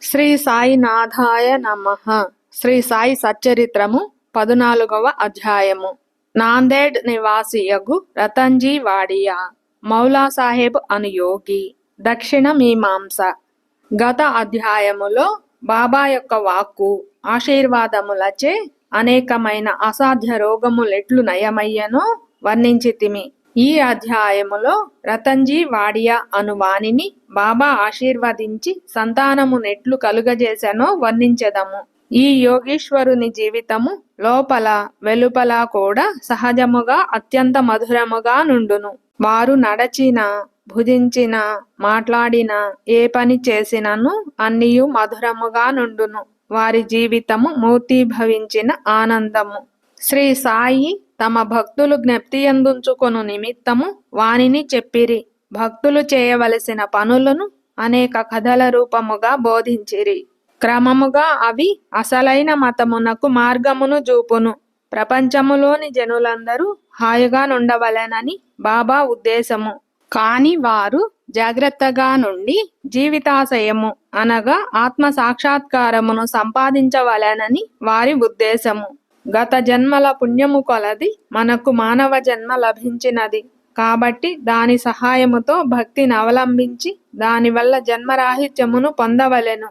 శ్రీ సాయినాథాయ నమః. శ్రీ సాయి సచ్చరిత్రము 14వ అధ్యాయము. నాందేడ్ నివాసియగు రతన్జీ వాడియా మౌలా సాహెబ్ అను యోగి. దక్షిణ మీమాంస. గత అధ్యాయములో బాబా యొక్క వాక్కు ఆశీర్వాదములచే అనేకమైన అసాధ్య రోగములెట్లు నయమయ్యనో వర్ణించితిమి. ఈ అధ్యాయములో రతన్జీ వాడియా అను వానిని బాబా ఆశీర్వదించి సంతానము నెట్లు కలుగజేసెనో వర్ణించెదము. ఈ యోగీశ్వరుని జీవితము లోపల వెలుపల కూడా సహజముగా అత్యంత మధురముగా నుండును. వారు నడచిన, భుజించిన, మాట్లాడిన, ఏ పని చేసినను అన్నియు మధురముగా నుండును. వారి జీవితము మూర్తీభవించిన ఆనందము. శ్రీ సాయి తమ భక్తులు జ్ఞప్తియందుంచుకొను నిమిత్తము వానిని చెప్పిరి. భక్తులు చేయవలసిన పనులను అనేక కథల రూపముగా బోధించిరి. క్రమముగా అవి అసలైన మతమునకు మార్గమును చూపును. ప్రపంచములోని జనులందరూ హాయిగా నుండవలెనని బాబా ఉద్దేశము. కాని వారు జాగ్రత్తగా నుండి జీవితాశయము అనగా ఆత్మ సాక్షాత్కారమును సంపాదించవలెనని వారి ఉద్దేశము. గత జన్మల పుణ్యము కొలది మనకు మానవ జన్మ లభించినది కాబట్టి దాని సహాయముతో భక్తిని అవలంబించి దానివల్ల జన్మరాహిత్యమును పొందవలెను.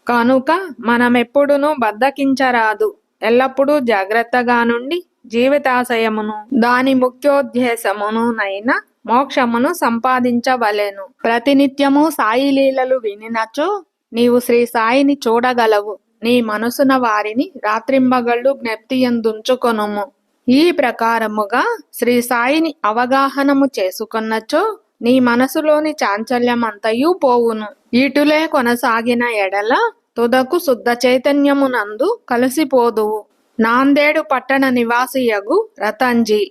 కనుక మనమెప్పుడునూ బద్ధకించరాదు. ఎల్లప్పుడూ జాగ్రత్తగా నుండి జీవితాశయమును దాని ముఖ్యోద్దేశమునునైన మోక్షమును సంపాదించవలెను. ప్రతినిత్యము సాయి లీలలు వినినచో నీవు శ్రీ సాయిని చూడగలవు. నీ మనసున వారిని రాత్రింబగళ్ళు జ్ఞప్తియందుంచుకొనుము. ఈ ప్రకారముగా శ్రీ సాయిని అవగాహనము చేసుకొన్నచో నీ మనసులోని చాంచల్యమంతయు పోవును. ఇటులే కొనసాగిన ఎడల తుదకు శుద్ధ చైతన్యమునందు కలిసిపోదువు. నాందేడు పట్టణ నివాసియగు రతన్జీ.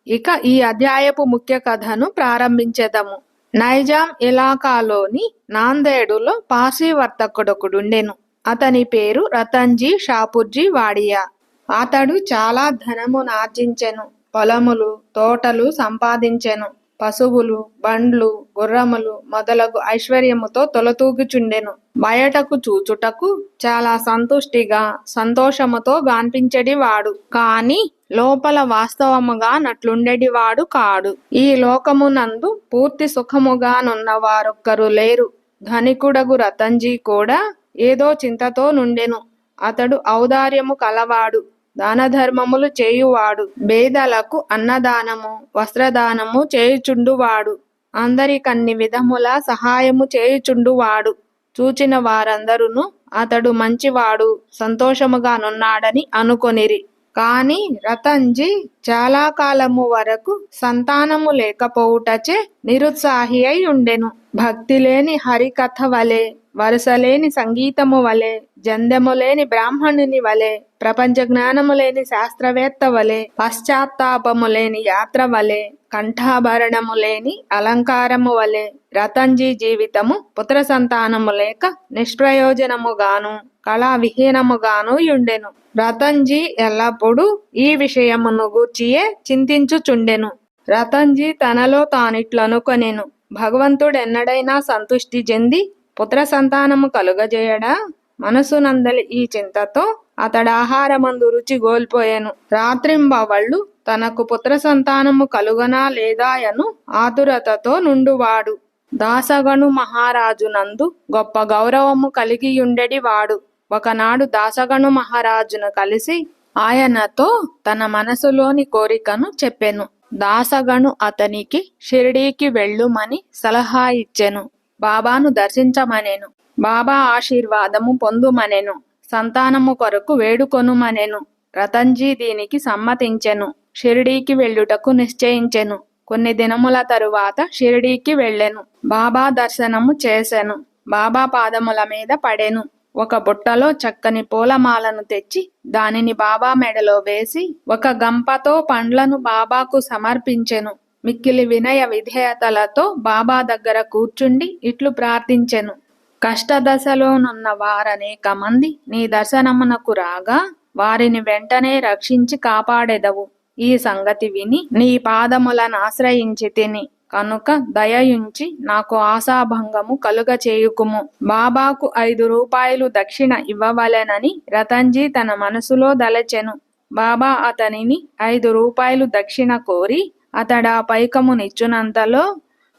ఇక ఈ అధ్యాయపు ముఖ్య కథను ప్రారంభించెదము. నైజాం ఇలాకాలోని నాందేడులో పార్సీ వర్తకుడొకడుండెను. అతని పేరు రతన్జీ షాపూర్జీ వాడియా. అతడు చాలా ధనమునార్జించెను. పొలములు, తోటలు సంపాదించెను. పశువులు, బండ్లు, గుర్రములు మొదలగు ఐశ్వర్యముతో తొలతూగుచుండెను. బయటకు చూచుటకు చాలా సంతుష్టిగా, సంతోషముతో గాన్పించెడివాడు. కాని లోపల వాస్తవముగా నట్లుండెడివాడు కాడు. ఈ లోకమునందు పూర్తి సుఖముగానున్న వారొక్కరు లేరు. ధనికుడగు రతన్జీ కూడా ఏదో చింతతో నుండెను. అతడు ఔదార్యము కలవాడు, దానధర్మములు చేయువాడు, బేదలకు అన్నదానము, వస్త్రదానము చేయుచుండువాడు, అందరికన్ని విధముల సహాయము చేయుచుండువాడు. చూచిన వారందరూను అతడు మంచివాడు, సంతోషముగానున్నాడని అనుకొనిరి. కాని రతన్జీ చాలా కాలము వరకు సంతానము లేకపోవుటచే నిరుత్సాహి అయి ఉండెను. భక్తి లేని హరికథ వలె, వరుసలేని సంగీతము వలె, జందెము లేని బ్రాహ్మణుని వలె, ప్రపంచ జ్ఞానము లేని శాస్త్రవేత్త వలె, పశ్చాత్తాపము లేని యాత్ర వలె, కంఠాభరణము లేని అలంకారము వలె రతన్జీ జీవితము పుత్ర సంతానము లేక నిష్ప్రయోజనముగాను కళా విహీనముగాను యుండెను. రతన్జీ ఎల్లప్పుడూ ఈ విషయమును గూర్చియే చింతించుచుండెను. రతన్జీ తనలో తానిట్లనుకొనెను, భగవంతుడెన్నడైనా సంతుష్టి చెంది పుత్ర సంతానము కలుగజేయడా? మనసునందలి ఈ చింతతో అతడాహారమందు రుచి గోల్పోయెను. రాత్రింబవళ్ళు తనకు పుత్ర సంతానము కలుగనా లేదాయను ఆతురతతో నుండువాడు. దాసగను మహారాజునందు గొప్ప గౌరవము కలిగియుండెడివాడు. ఒకనాడు దాసగను మహారాజును కలిసి ఆయనతో తన మనసులోని కోరికను చెప్పెను. దాసగను అతనికి షిరిడీకి వెళ్ళుమని సలహా ఇచ్చెను. బాబాను దర్శించమనెను. బాబా ఆశీర్వాదము పొందుమనెను. సంతానము కొరకు వేడుకొనుమనెను. రతన్జీ దీనికి సమ్మతించెను. షిరిడీకి వెళ్ళుటకు నిశ్చయించెను. కొన్ని దినముల తరువాత షిరిడీకి వెళ్ళెను. బాబా దర్శనము చేసెను. బాబా పాదముల మీద పడెను. ఒక బుట్టలో చక్కని పూలమాలను తెచ్చి దానిని బాబా మెడలో వేసి ఒక గంపతో పండ్లను బాబాకు సమర్పించెను. మిక్కిలి వినయ విధేయతలతో బాబా దగ్గర కూర్చుండి ఇట్లు ప్రార్థించెను. కష్టదశలోనున్న వారనేక మంది నీ దర్శనమునకు రాగా వారిని వెంటనే రక్షించి కాపాడెదవు. ఈ సంగతి విని నీ పాదములను ఆశ్రయించి తిని కనుక దయయుంచి నాకు ఆశాభంగము కలుగచేయుకుము. బాబాకు 5 రూపాయలు దక్షిణ ఇవ్వవలెనని రతన్జీ తన మనసులో దలచెను. బాబా అతనిని 5 రూపాయలు దక్షిణ కోరి అతడా పైకమునిచ్చునంతలో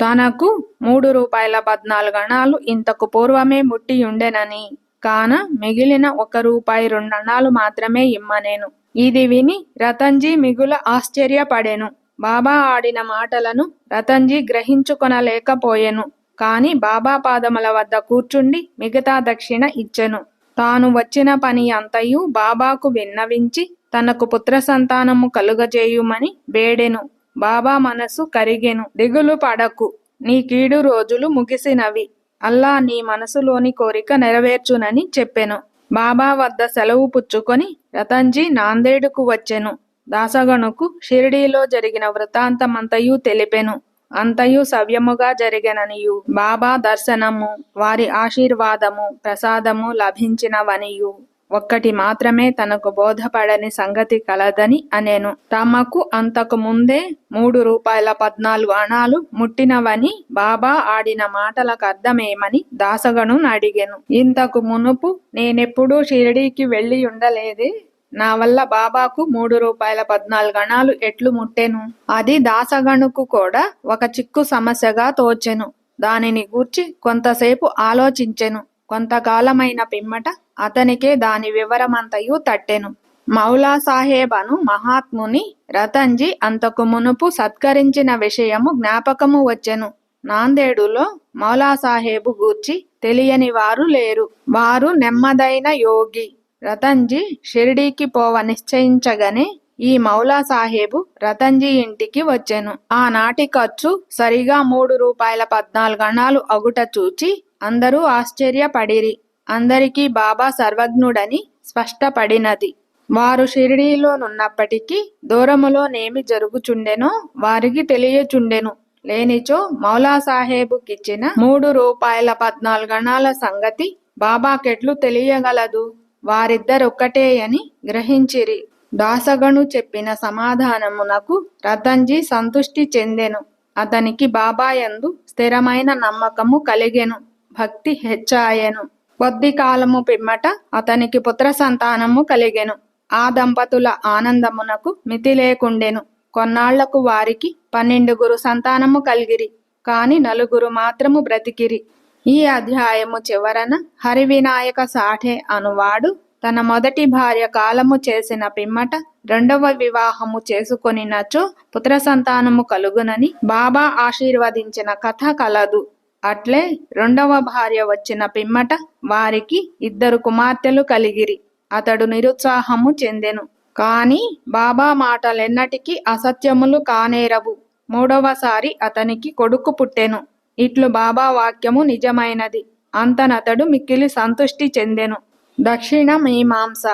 తనకు 3 రూపాయల 14 అణాలు ఇంతకు పూర్వమే ముట్టియుండెనని, కాన మిగిలిన 1 రూపాయి 2 అణాలు మాత్రమే ఇమ్మనెను. ఇది విని రతన్జీ మిగుల ఆశ్చర్యపడెను. బాబా ఆడిన మాటలను రతన్జీ గ్రహించుకొనలేకపోయెను. కాని బాబా పాదముల వద్ద కూర్చుండి మిగతా దక్షిణ ఇచ్చెను. తాను వచ్చిన పని అంతయు బాబాకు విన్నవించి తనకు పుత్ర సంతానము కలుగజేయుమని వేడెను. బాబా మనసు కరిగెను. దిగులు పడకు, నీ కీడు రోజులు ముగిసినవి. అల్లా నీ మనసులోని కోరిక నెరవేర్చునని చెప్పెను. బాబా వద్ద సెలవు పుచ్చుకొని రతన్జీ నాందేడుకు వచ్చెను. దాసగణుకు షిరిడీలో జరిగిన వృత్తాంతమంతయు తెలిపెను. అంతయు సవ్యముగా జరిగెననియు, బాబా దర్శనము, వారి ఆశీర్వాదము, ప్రసాదము లభించినవనియు, ఒక్కటి మాత్రమే తనకు బోధపడని సంగతి కలదని అనెను. తమకు అంతకు ముందే 3 రూపాయల 14 అణాలు ముట్టినవని బాబా ఆడిన మాటలకు అర్థమేమని దాసగను అడిగెను. ఇంతకు మునుపు నేనెప్పుడూ షిరిడీకి వెళ్ళి ఉండలేదే, నా వల్ల బాబాకు 3 రూపాయల 14 అణాలు ఎట్లు ముట్టెను? అది దాసగణుకు కూడా ఒక చిక్కు సమస్యగా తోచెను. దానిని గూర్చి కొంతసేపు ఆలోచించెను. కొంతకాలమైన పిమ్మట అతనికే దాని వివరమంతయు తట్టెను. మౌలా సాహెబ్ అను మహాత్ముని రతన్జీ అంతకు మునుపు సత్కరించిన విషయము జ్ఞాపకము వచ్చెను. నాందేడులో మౌలా సాహెబు గూర్చి తెలియని వారు లేరు. వారు నెమ్మదైన యోగి. రతన్జీ షిరిడీకి పోవ నిశ్చయించగానే ఈ మౌలా సాహెబు రతన్జీ ఇంటికి వచ్చెను. ఆనాటి ఖర్చు సరిగా 3 రూపాయల 14 అణాలు అగుట చూచి అందరూ ఆశ్చర్యపడిరి. అందరికీ బాబా సర్వజ్ఞుడని స్పష్టపడినది. వారు షిరిడీలోనున్నప్పటికీ దూరములోనేమి జరుగుచుండెనో వారికి తెలియచుండెను. లేనిచో మౌలా సాహెబుకిచ్చిన 3 రూపాయల 14 అణాల సంగతి బాబాకెట్లు తెలియగలదు? వారిద్దరొక్కటే అని గ్రహించిరి. దాసగను చెప్పిన సమాధానమునకు రతన్జీ సంతుష్టి చెందెను. అతనికి బాబాయందు స్థిరమైన నమ్మకము కలిగెను. భక్తి హెచ్చాయెను. కొద్ది కాలము పిమ్మట అతనికి పుత్ర సంతానము కలిగెను. ఆ దంపతుల ఆనందమునకు మితి లేకుండెను. కొన్నాళ్లకు వారికి 12 సంతానము కలిగిరి. కాని 4 మాత్రము బ్రతికిరి. ఈ అధ్యాయము చివరన హరివినాయక సాఠే అనువాడు తన మొదటి భార్య కాలము చేసిన పిమ్మట 2వ వివాహము చేసుకొనినచో పుత్ర సంతానము కలుగునని బాబా ఆశీర్వదించిన కథ కలదు. అట్లే 2వ భార్య వచ్చిన పిమ్మట వారికి 2 కుమార్తెలు కలిగిరి. అతడు నిరుత్సాహము చెందెను. కాని బాబా మాటలెన్నటికీ అసత్యములు కానేరవు. 3వసారి అతనికి కొడుకు పుట్టెను. ఇట్లు బాబా వాక్యము నిజమైనది. అంతనతడు మిక్కిలి సంతుష్టి చెందెను. దక్షిణ మీమాంస.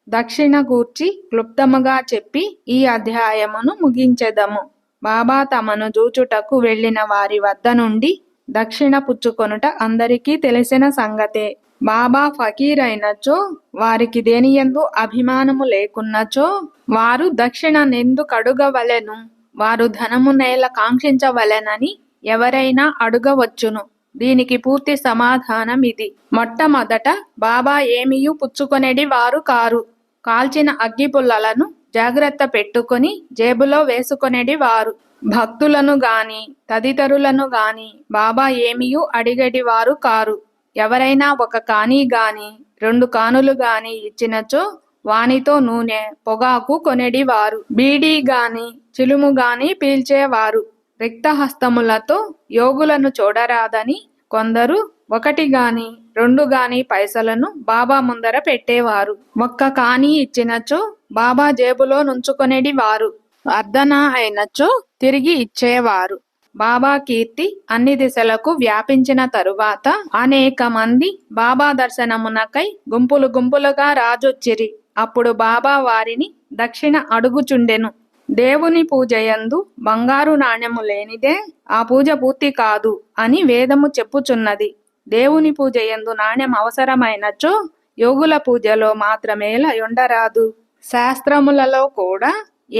దక్షిణ గూర్చి క్లుప్తముగా చెప్పి ఈ అధ్యాయమును ముగించెదము. బాబా తమను జూచుటకు వెళ్ళిన వారి వద్ద నుండి దక్షిణ పుచ్చుకొనుట అందరికీ తెలిసిన సంగతే. బాబా ఫకీర్ అయినచో, వారికి దేనియందు అభిమానము లేకున్నచో వారు దక్షిణ నెందుకడుగవలెను? వారు ధనము నేల కాంక్షించవలెనని ఎవరైనా అడుగవచ్చును. దీనికి పూర్తి సమాధానం ఇది. మొట్టమొదట బాబా ఏమియూ పుచ్చుకొనేడి వారు కారు. కాల్చిన అగ్గిపుల్లలను జాగ్రత్త పెట్టుకొని జేబులో వేసుకొనేడి వారు. భక్తులను గాని తదితరులను గాని బాబా ఏమియూ అడిగేటి వారు కారు. ఎవరైనా 1 కాని గాని 2 కానులు గాని ఇచ్చినచో వానితో నూనె పొగాకు కొనేడివారు. బీడీ గాని చిలుము గాని పీల్చేవారు. రిక్తహస్తములతో యోగులను చూడరాదని కొందరు 1 గాని 2 గాని పైసలను బాబా ముందర పెట్టేవారు. 1 కాని ఇచ్చినచో బాబా జేబులో నుంచుకొనేడి వారు. అర్ధన అయినచో తిరిగి ఇచ్చేవారు. బాబా కీర్తి అన్ని దిశలకు వ్యాపించిన తరువాత అనేక మంది బాబా దర్శనమునకై గుంపులు గుంపులుగా రాజొచ్చిరి. అప్పుడు బాబా వారిని దక్షిణ అడుగుచుండెను. దేవుని పూజయందు బంగారు నాణ్యము లేనిదే ఆ పూజ పూర్తి కాదు అని వేదము చెప్పుచున్నది. దేవుని పూజయందు నాణ్యం అవసరమైనచో యోగుల పూజలో మాత్రమేలా ఉండరాదు? శాస్త్రములలో కూడా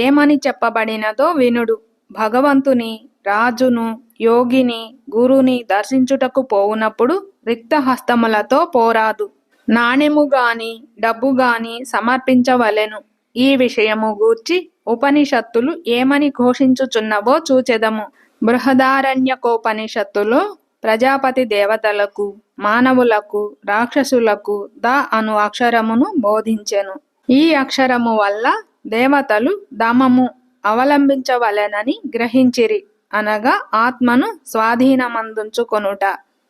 ఏమని చెప్పబడినదో వినుడు. భగవంతుని, రాజును, యోగిని గురుని దర్శించుటకు పోవునప్పుడు రిక్తహస్తములతో పోరాదు. నాణెము గాని డబ్బు గాని సమర్పించవలెను. ఈ విషయము గూర్చి ఉపనిషత్తులు ఏమని ఘోషించుచున్నవో చూచెదము. బృహదారణ్యకోపనిషత్తులో ప్రజాపతి దేవతలకు, మానవులకు, రాక్షసులకు ద అను అక్షరమును బోధించెను. ఈ అక్షరము వల్ల దేవతలు దమము అవలంబించవలెనని గ్రహించిరి, అనగా ఆత్మను స్వాధీనమందుంచుకొనుట.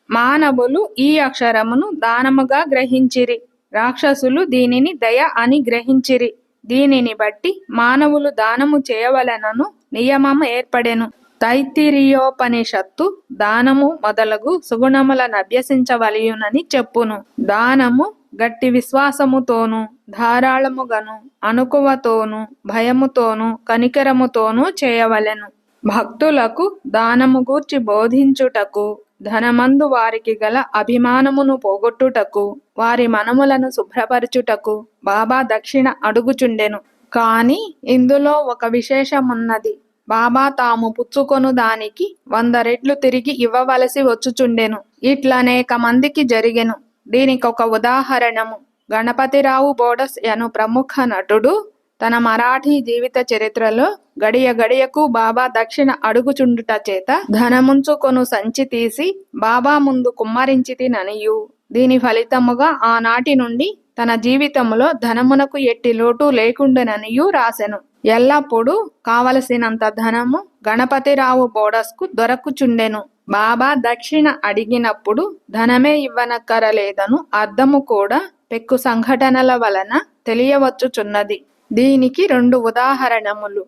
మానవులు ఈ అక్షరమును దానముగా గ్రహించిరి, రాక్షసులు దీనిని దయ అని గ్రహించిరి. దీనిని బట్టి మానవులు దానము చేయవలెనను నియమము ఏర్పడెను. తైత్తిరీయోపనిషత్తు దానము మొదలగు సుగుణములను అభ్యసించవలయునని చెప్పును. దానము గట్టి విశ్వాసముతోనూ ధారాళముగను అణకువతోనూ భయముతోనూ కనికరముతోనూ చేయవలెను. భక్తులకు దానము గూర్చి బోధించుటకు, ధనమందు వారికి గల అభిమానమును పోగొట్టుటకు, వారి మనములను శుభ్రపరచుటకు బాబా దక్షిణ అడుగుచుండెను. కాని ఇందులో ఒక విశేషమున్నది. బాబా తాము పుచ్చుకొను దానికి 100 రెట్లు తిరిగి ఇవ్వవలసి వచ్చుచుండెను. ఇట్లనేక మందికి జరిగెను. దీనికొక ఉదాహరణము. గణపతిరావు బోడస్ యను ప్రముఖ నటుడు తన మరాఠీ జీవిత చరిత్రలో గడియ గడియకు బాబా దక్షిణ అడుగుచుండుట చేత ధనముంచుకొను సంచి తీసి బాబా ముందు కుమ్మరించితిననియు, దీని ఫలితముగా ఆనాటి నుండి తన జీవితములో ధనమునకు ఎట్టి లోటు లేకుండెననియు రాసెను. ఎల్లప్పుడూ కావలసినంత ధనము గణపతిరావు బోడస్కు దొరకుచుండెను. బాబా దక్షిణ అడిగినప్పుడు ధనమే ఇవ్వనక్కరలేదను అర్థము కూడా పెక్కు సంఘటనల వలన తెలియవచ్చుచున్నది. దీనికి 2 ఉదాహరణములు.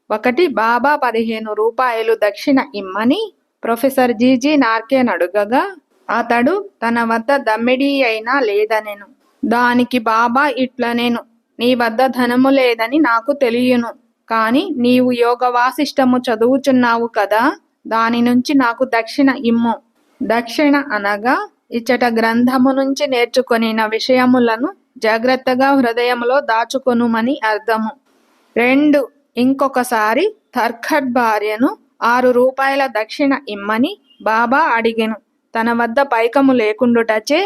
ఒకటి, బాబా 15 రూపాయలు దక్షిణ ఇమ్మని ప్రొఫెసర్ జీజీ నార్కెన్ అడుగగా అతడు తన వద్ద దమ్మిడీ అయినా లేదనెను. దానికి బాబా ఇట్లనెను, నీ వద్ద ధనము లేదని నాకు తెలియను, కాని నీవు యోగ వాసిష్టము చదువుచున్నావు కదా, దాని నుంచి నాకు దక్షిణ ఇమ్ము. దక్షిణ అనగా ఇచ్చట గ్రంథము నుంచి నేర్చుకొనిన విషయములను జాగ్రత్తగా హృదయములో దాచుకొనుమని అర్థము. 2, ఇంకొకసారి తర్ఖడ్ భార్యను 6 రూపాయల దక్షిణ ఇమ్మని బాబా అడిగెను. తన వద్ద పైకము లేకుండుటచే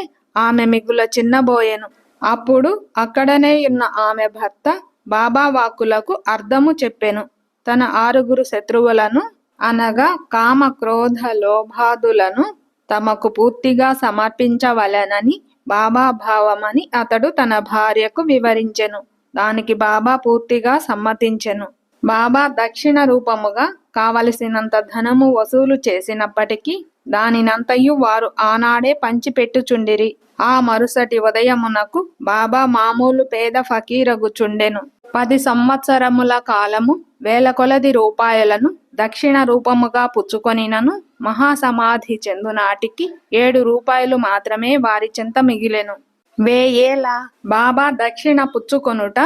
ఆమె మిగుల చిన్నబోయెను. అప్పుడు అక్కడనే ఉన్న ఆమె భర్త బాబా వాక్కులకు అర్థము చెప్పెను. తన 6 శత్రువులను అనగా కామ క్రోధ లోభాదులను తమకు పూర్తిగా సమర్పించవలెనని బాబా భావమని అతడు తన భార్యకు వివరించెను. దానికి బాబా పూర్తిగా సమ్మతించెను. బాబా దక్షిణ రూపముగా కావలసినంత ధనము వసూలు చేసినప్పటికీ దానినంతయు వారు ఆనాడే పంచిపెట్టుచుండిరి. ఆ మరుసటి ఉదయమునకు బాబా మామూలు పేద ఫకీరగుచుండెను. 10 సంవత్సరముల కాలము వేల కొలది రూపాయలను దక్షిణ రూపముగా పుచ్చుకొనినను మహాసమాధి చెందునాటికి 7 రూపాయలు మాత్రమే వారి చెంత మిగిలెను. 1000 ఏళ్ల బాబా దక్షిణ పుచ్చుకొనుట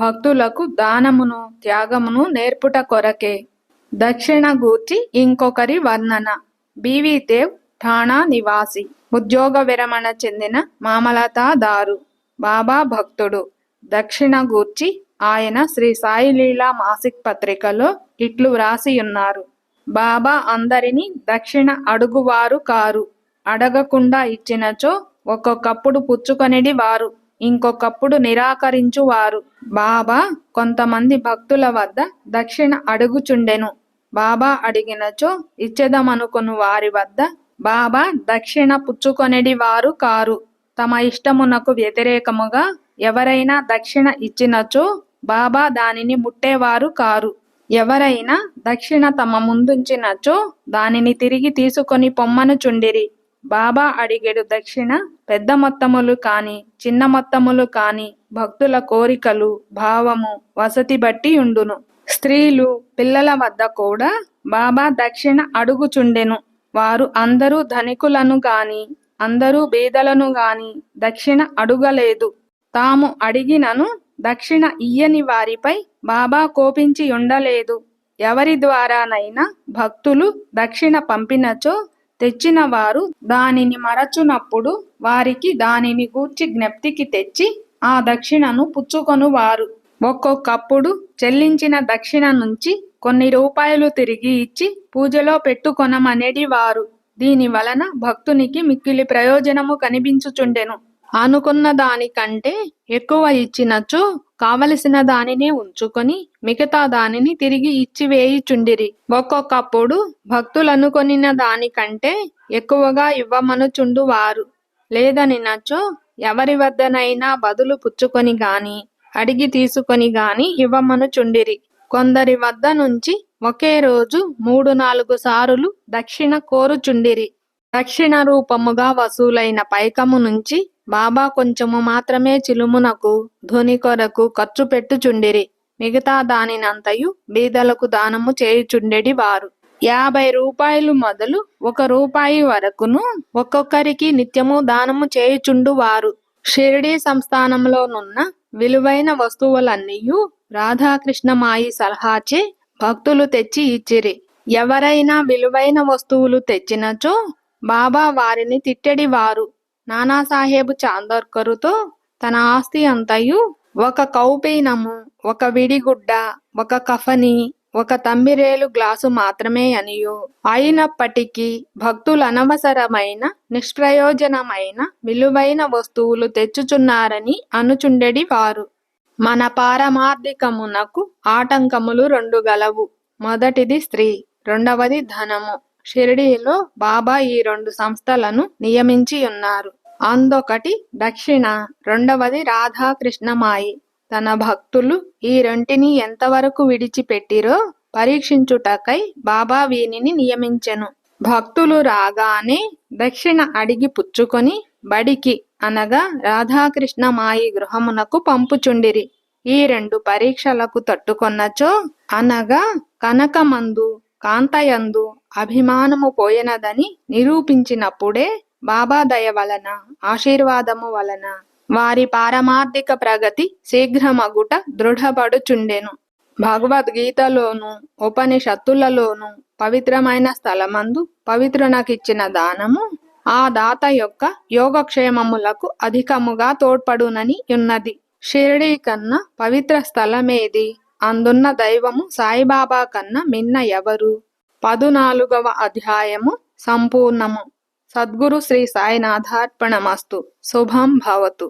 భక్తులకు దానమును త్యాగమును నేర్పుట కొరకే. దక్షిణ గూర్చి ఇంకొకరి వర్ణన. బివి దేవ్ ఠాణా నివాసి, ఉద్యోగ విరమణ చెందిన మామలతాదారు, బాబా భక్తుడు. దక్షిణ గూర్చి ఆయన శ్రీ సాయిలీలా మాసిక్ పత్రికలో ఇట్లు వ్రాసియున్నారు. బాబా అందరినీ దక్షిణ అడుగువారు కారు. అడగకుండా ఇచ్చినచో ఒక్కొక్కప్పుడు పుచ్చుకొనిడి వారు, ఇంకొకప్పుడు నిరాకరించువారు. బాబా కొంతమంది భక్తుల వద్ద దక్షిణ అడుగుచుండెను. బాబా అడిగినచో ఇచ్చెదమనుకొను వారి వద్ద బాబా దక్షిణ పుచ్చుకొనిడి వారు కారు. తమ ఇష్టమునకు వ్యతిరేకముగా ఎవరైనా దక్షిణ ఇచ్చినచో బాబా దానిని ముట్టేవారు కారు. ఎవరైనా దక్షిణ తమ ముందుంచినచో దానిని తిరిగి తీసుకొని పొమ్మనుచుండిరి. బాబా అడిగెడు దక్షిణ పెద్ద మొత్తములు కాని చిన్న మొత్తములు కాని భక్తుల కోరికలు, భావము, వసతి బట్టి ఉండును. స్త్రీలు, పిల్లల వద్ద కూడా బాబా దక్షిణ అడుగుచుండెను. వారు అందరూ ధనికులను గాని అందరూ బీదలను గాని దక్షిణ అడుగలేదు. తాము అడిగినను దక్షిణ ఇయ్యని వారిపై బాబా కోపించి ఉండలేదు. ఎవరి ద్వారానైనా భక్తులు దక్షిణ పంపినచో తెచ్చిన వారు దానిని మరచునప్పుడు వారికి దానిని గూర్చి జ్ఞప్తికి తెచ్చి ఆ దక్షిణను పుచ్చుకొనువారు. ఒక్కొక్కప్పుడు చెల్లించిన దక్షిణ నుంచి కొన్ని రూపాయలు తిరిగి ఇచ్చి పూజలో పెట్టుకొనమనేది వారు. దీని వలన భక్తునికి మిక్కిలి ప్రయోజనము కనిపించుచుండెను. అనుకున్న దానికంటే ఎక్కువ ఇచ్చినచో కావలసిన దానినే ఉంచుకొని మిగతా దానిని తిరిగి ఇచ్చివేయుచుండిరి. ఒక్కొక్కప్పుడు భక్తులనుకొనిన దానికంటే ఎక్కువగా ఇవ్వమనుచుండు వారు. లేదనినచో ఎవరి వద్దనైనా బదులు పుచ్చుకొని గాని అడిగి తీసుకొని గాని ఇవ్వమనుచుండిరి. కొందరి వద్ద నుంచి ఒకే రోజు 3-4 సారులు దక్షిణ కోరుచుండిరి. దక్షిణ రూపముగా వసూలైన పైకము నుంచి బాబా కొంచెము మాత్రమే చిలుమునకు ధ్వని కొరకు ఖర్చు పెట్టుచుండిరి. మిగతా దానినంతయు బీదలకు దానము చేయుచుండెడి వారు. 50 రూపాయలు మొదలు 1 రూపాయి వరకును ఒక్కొక్కరికి నిత్యము దానము చేయుచుండు వారు. షిరిడీ సంస్థానంలోనున్న విలువైన వస్తువులన్నీయు రాధాకృష్ణమాయి సలహాచే భక్తులు తెచ్చి ఇచ్చిరి. ఎవరైనా విలువైన వస్తువులు తెచ్చినచో బాబా వారిని తిట్టెడి వారు. నానాసాహెబు చాందోర్కరుతో తన ఆస్తి అంతయు 1 కౌపీనము, 1 విడిగుడ్డ, 1 కఫని, 1 తంబిరేలు గ్లాసు మాత్రమే అనియు, అయినప్పటికీ భక్తులనవసరమైన నిష్ప్రయోజనమైన విలువైన వస్తువులు తెచ్చుచున్నారని అనుచుండెడి వారు. మన పారమార్థికమునకు ఆటంకములు 2 గలవు. మొదటిది స్త్రీ, రెండవది ధనము. షిరిడీలో బాబా ఈ 2 సంస్థలను నియమించి ఉన్నారు. అందొకటి దక్షిణ, రెండవది రాధాకృష్ణమాయి. తన భక్తులు ఈ రెంటిని ఎంతవరకు విడిచిపెట్టిరో పరీక్షించుటకై బాబా వీనిని నియమించెను. భక్తులు రాగానే దక్షిణ అడిగి పుచ్చుకొని బడికి అనగా రాధాకృష్ణమాయి గృహమునకు పంపుచుండిరి. ఈ 2 పరీక్షలకు తట్టుకొన్నచో అనగా కనకమందు కాంతయందు అభిమానము పోయెనదని నిరూపించినప్పుడే బాబా దయ వలన ఆశీర్వాదము వలన వారి పారమార్థిక ప్రగతి శీఘ్రమగుట దృఢపడుచుండెను. భగవద్గీతలోను ఉపనిషత్తులలోను పవిత్రమైన స్థలమందు పవిత్రునకిచ్చిన దానము ఆ దాత యొక్క యోగక్షేమములకు అధికముగా తోడ్పడునని ఉన్నది. షిరిడీ కన్నా పవిత్ర స్థలమేది? అందున్న దైవము సాయిబాబా కన్నా మిన్న ఎవరు? 14వ అధ్యాయము సంపూర్ణము. సద్గురు శ్రీ సాయినాథార్పణమస్తు. శుభం భవతు.